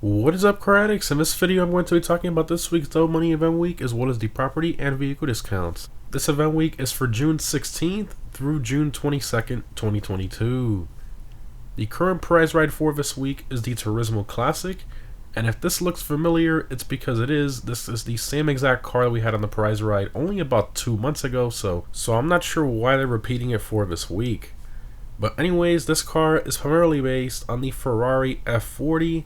What is up, CRATES? In this video I'm going to be talking about this week's Double Money Event Week as well as the property and vehicle discounts. This event week is for June 16th through June 22nd, 2022. The current prize ride for this week is the Turismo Classic, and if this looks familiar, it's because it is. This is the same exact car that we had on the prize ride only about 2 months ago, so I'm not sure why they're repeating it for this week. But anyways, this car is primarily based on the Ferrari F40,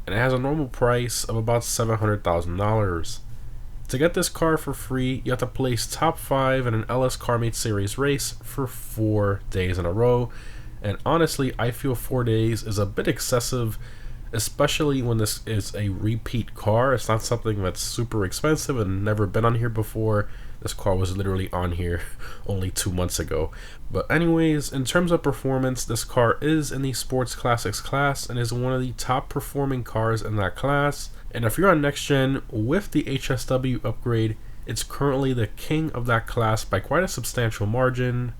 and it has a normal price of about $700,000. To get this car for free, you have to place top 5 in an LS CarMate Series race for 4 days in a row, and honestly, I feel 4 days is a bit excessive, especially when this is a repeat car. It's not something that's super expensive and never been on here before. This car was literally on here only 2 months ago. But anyways, in terms of performance, this car is in the Sports Classics class and is one of the top performing cars in that class. And if you're on next gen with the HSW upgrade, it's currently the king of that class by quite a substantial margin.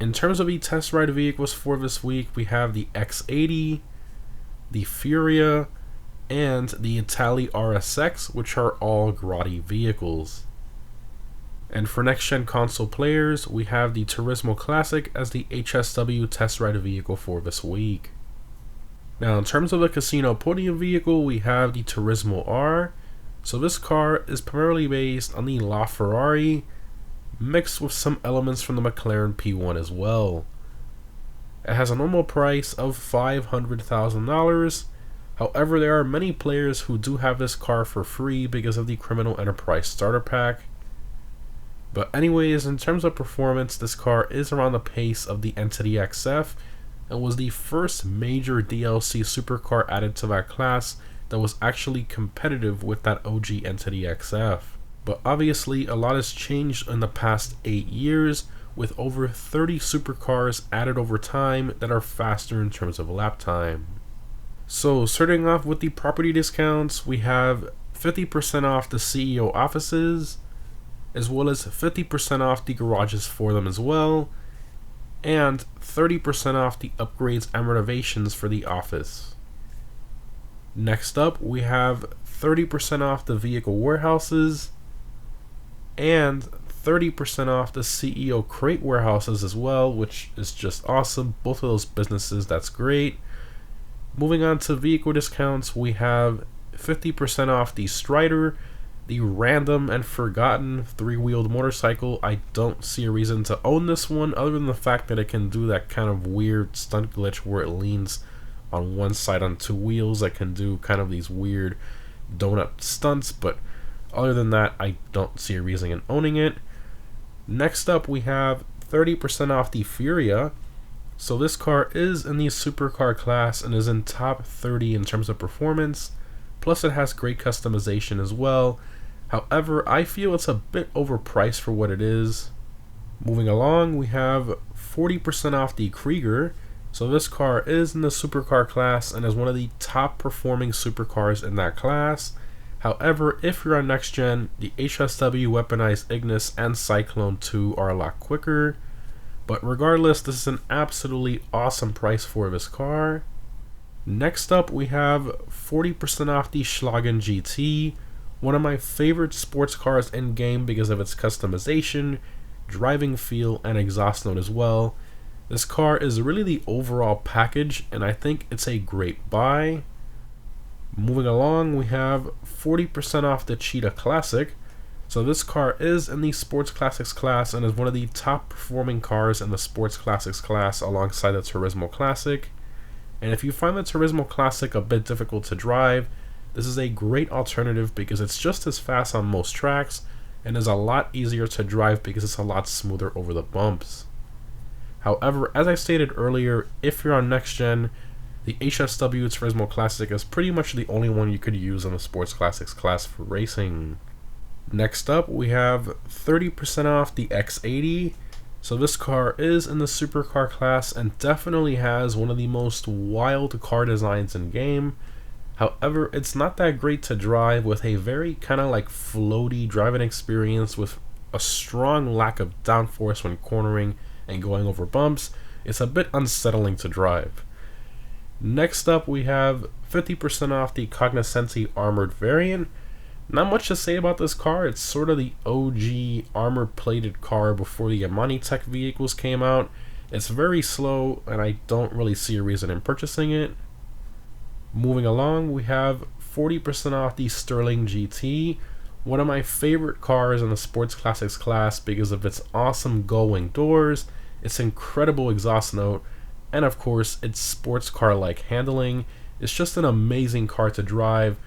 In terms of the test ride vehicles for this week, we have the X80, the Furia, and the Italy RSX, which are all Grotti vehicles. And for next gen console players, we have the Turismo Classic as the HSW test ride vehicle for this week. Now in terms of the casino podium vehicle, we have the Turismo R. So this car is primarily based on the LaFerrari, mixed with some elements from the McLaren P1 as well. It has a normal price of $500,000. However, there are many players who do have this car for free because of the Criminal Enterprise Starter Pack. But anyways, in terms of performance, this car is around the pace of the Entity XF and was the first major DLC supercar added to that class that was actually competitive with that OG Entity XF. But obviously, a lot has changed in the past 8 years, with over 30 supercars added over time that are faster in terms of lap time. So starting off with the property discounts, we have 50% off the CEO offices, as well as 50% off the garages for them as well, and 30% off the upgrades and renovations for the office. Next up, we have 30% off the vehicle warehouses, and 30% off the CEO crate warehouses as well, which is just awesome. Both of those businesses, that's great. Moving on to vehicle discounts, we have 50% off the Strider, the random and forgotten 3-wheeled motorcycle. I don't see a reason to own this one other than the fact that it can do that kind of weird stunt glitch where it leans on one side on 2 wheels. That can do kind of these weird donut stunts, but other than that, I don't see a reason in owning it. Next up, we have 30% off the Furia. So this car is in the supercar class and is in top 30 in terms of performance. Plus it has great customization as well. However, I feel it's a bit overpriced for what it is. Moving along, we have 40% off the Krieger. So this car is in the supercar class and is one of the top performing supercars in that class. However, if you're on next gen, the HSW Weaponized Ignis and Cyclone 2 are a lot quicker. But regardless, this is an absolutely awesome price for this car. Next up, we have 40% off the Schlagen Gt, one of my favorite sports cars in game because of its customization, driving feel, and exhaust note as well. This car is really the overall package, and I think it's a great buy. Moving along, we have 40% off the Cheetah Classic. So this car is in the Sports Classics class and is one of the top performing cars in the Sports Classics class alongside the Turismo Classic. And if you find the Turismo Classic a bit difficult to drive, this is a great alternative because it's just as fast on most tracks and is a lot easier to drive because it's a lot smoother over the bumps. However, as I stated earlier, if you're on next gen, the HSW Turismo Classic is pretty much the only one you could use on the Sports Classics class for racing. Next up, we have 30% off the X80. So this car is in the supercar class and definitely has one of the most wild car designs in game. However, it's not that great to drive with a very kind of like floaty driving experience with a strong lack of downforce when cornering and going over bumps. It's a bit unsettling to drive. Next up, we have 50% off the Cognizant armored variant. Not much to say about this car. It's sort of the OG armor-plated car before the Yamani Tech vehicles came out. It's very slow, and I don't really see a reason in purchasing it. Moving along, we have 40% off the Schlagen GT, one of my favorite cars in the Sports Classics class because of its awesome gull-wing doors, its incredible exhaust note, and of course its sports car-like handling. It's just an amazing car to drive,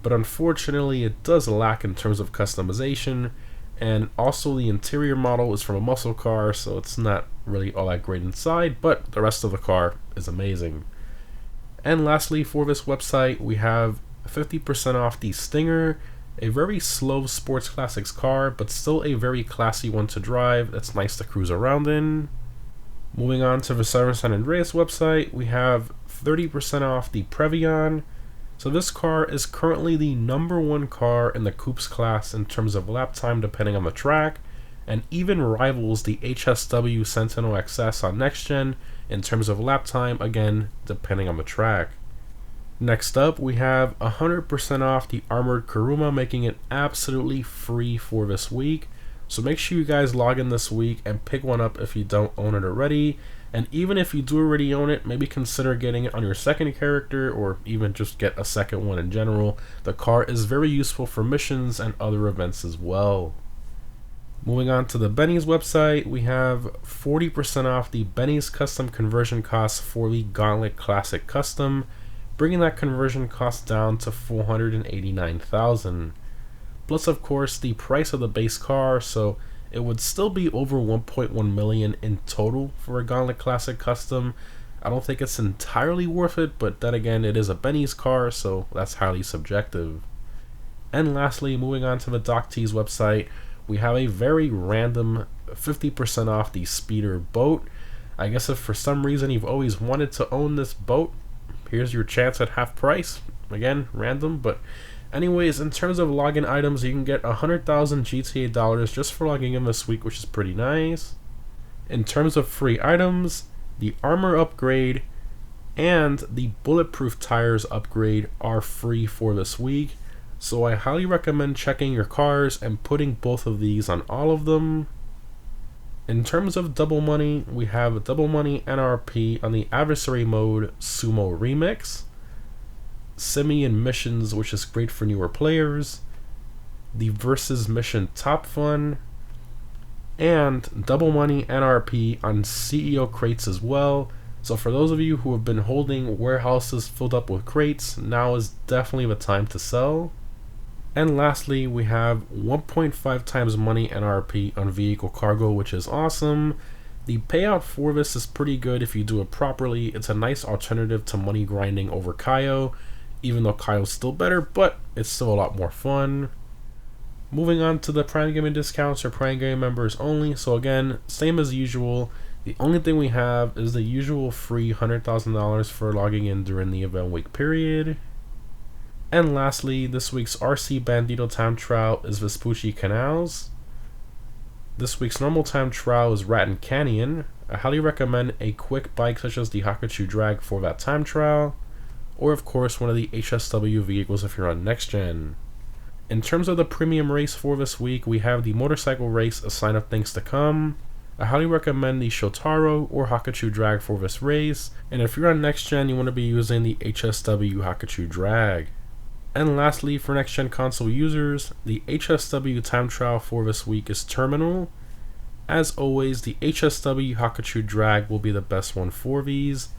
but unfortunately it does lack in terms of customization, and also the interior model is from a muscle car, so it's not really all that great inside, but the rest of the car is amazing. And lastly, for this website, we have 50% off the Stinger, a very slow sports classics car, but still a very classy one to drive that's nice to cruise around in. Moving on to the San Andreas website, we have 30% off the Previon. So this car is currently the #1 car in the coupes class in terms of lap time depending on the track, and even rivals the HSW Sentinel XS on next gen in terms of lap time, again depending on the track. Next up, we have 100% off the armored Kuruma, making it absolutely free for this week. So make sure you guys log in this week and pick one up if you don't own it already. And even if you do already own it, maybe consider getting it on your second character, or even just get a second one in general. The car is very useful for missions and other events as well. Moving on to the Benny's website, we have 40% off the Benny's custom conversion costs for the Gauntlet Classic Custom, bringing that conversion cost down to $489,000. Plus, of course, the price of the base car, so it would still be over $1.1 million in total for a Gauntlet Classic Custom. I don't think it's entirely worth it, but then again, it is a Benny's car, so that's highly subjective. And lastly, moving on to the Doc T's website, we have a very random 50% off the Speeder boat. I guess if for some reason you've always wanted to own this boat, here's your chance at half price. Again, random, but anyways, in terms of login items, you can get 100,000 GTA dollars just for logging in this week, which is pretty nice. In terms of free items, the armor upgrade and the bulletproof tires upgrade are free for this week, so I highly recommend checking your cars and putting both of these on all of them. In terms of double money, we have double money NRP on the adversary mode Sumo Remix, Simian missions, which is great for newer players, the Versus mission Top Fun, and double money NRP on CEO crates as well. So for those of you who have been holding warehouses filled up with crates, now is definitely the time to sell. And lastly, we have 1.5 times money NRP on vehicle cargo, which is awesome. The payout for this is pretty good if you do it properly. It's a nice alternative to money grinding over Kaio, even though Kaio's still better, but it's still a lot more fun. Moving on to the Prime Gaming discounts or Prime Gaming members only. So again, same as usual. The only thing we have is the usual free $100,000 for logging in during the event week period. And lastly, this week's RC Bandito time trial is Vespucci Canals. This week's normal time trial is Raton Canyon. I highly recommend a quick bike such as the Hakachu Drag for that time trial, or of course one of the HSW vehicles if you're on next gen. In terms of the premium race for this week, we have the motorcycle race A Sign of Things to Come. I highly recommend the Shotaro or Hakachu Drag for this race, and if you're on next gen, you want to be using the HSW Hakachu Drag. And lastly, for next gen console users, the HSW time trial for this week is Terminal. As always, the HSW Hakachu Drag will be the best one for these.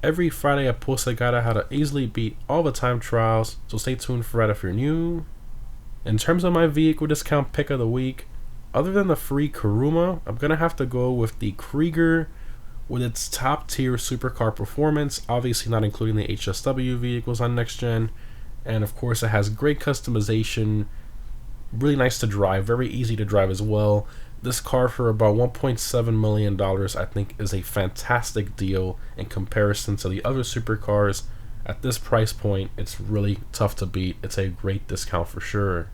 Every Friday I post a guide on how to easily beat all the time trials, so stay tuned for that if you're new. In terms of my vehicle discount pick of the week, other than the free Kuruma, I'm going to have to go with the Krieger with its top tier supercar performance, obviously not including the HSW vehicles on next gen. And of course it has great customization, really nice to drive, very easy to drive as well. This car for about $1.7 million I think is a fantastic deal in comparison to the other supercars. At this price point, it's really tough to beat. It's a great discount for sure.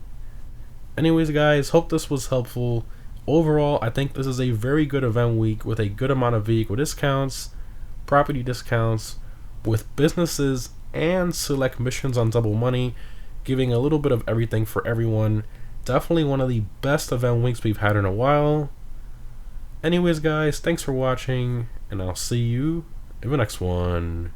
Anyways guys, hope this was helpful. Overall, I think this is a very good event week with a good amount of vehicle discounts, property discounts, with businesses and select missions on double money, giving a little bit of everything for everyone. Definitely one of the best event weeks we've had in a while. Anyways guys, thanks for watching, and I'll see you in the next one.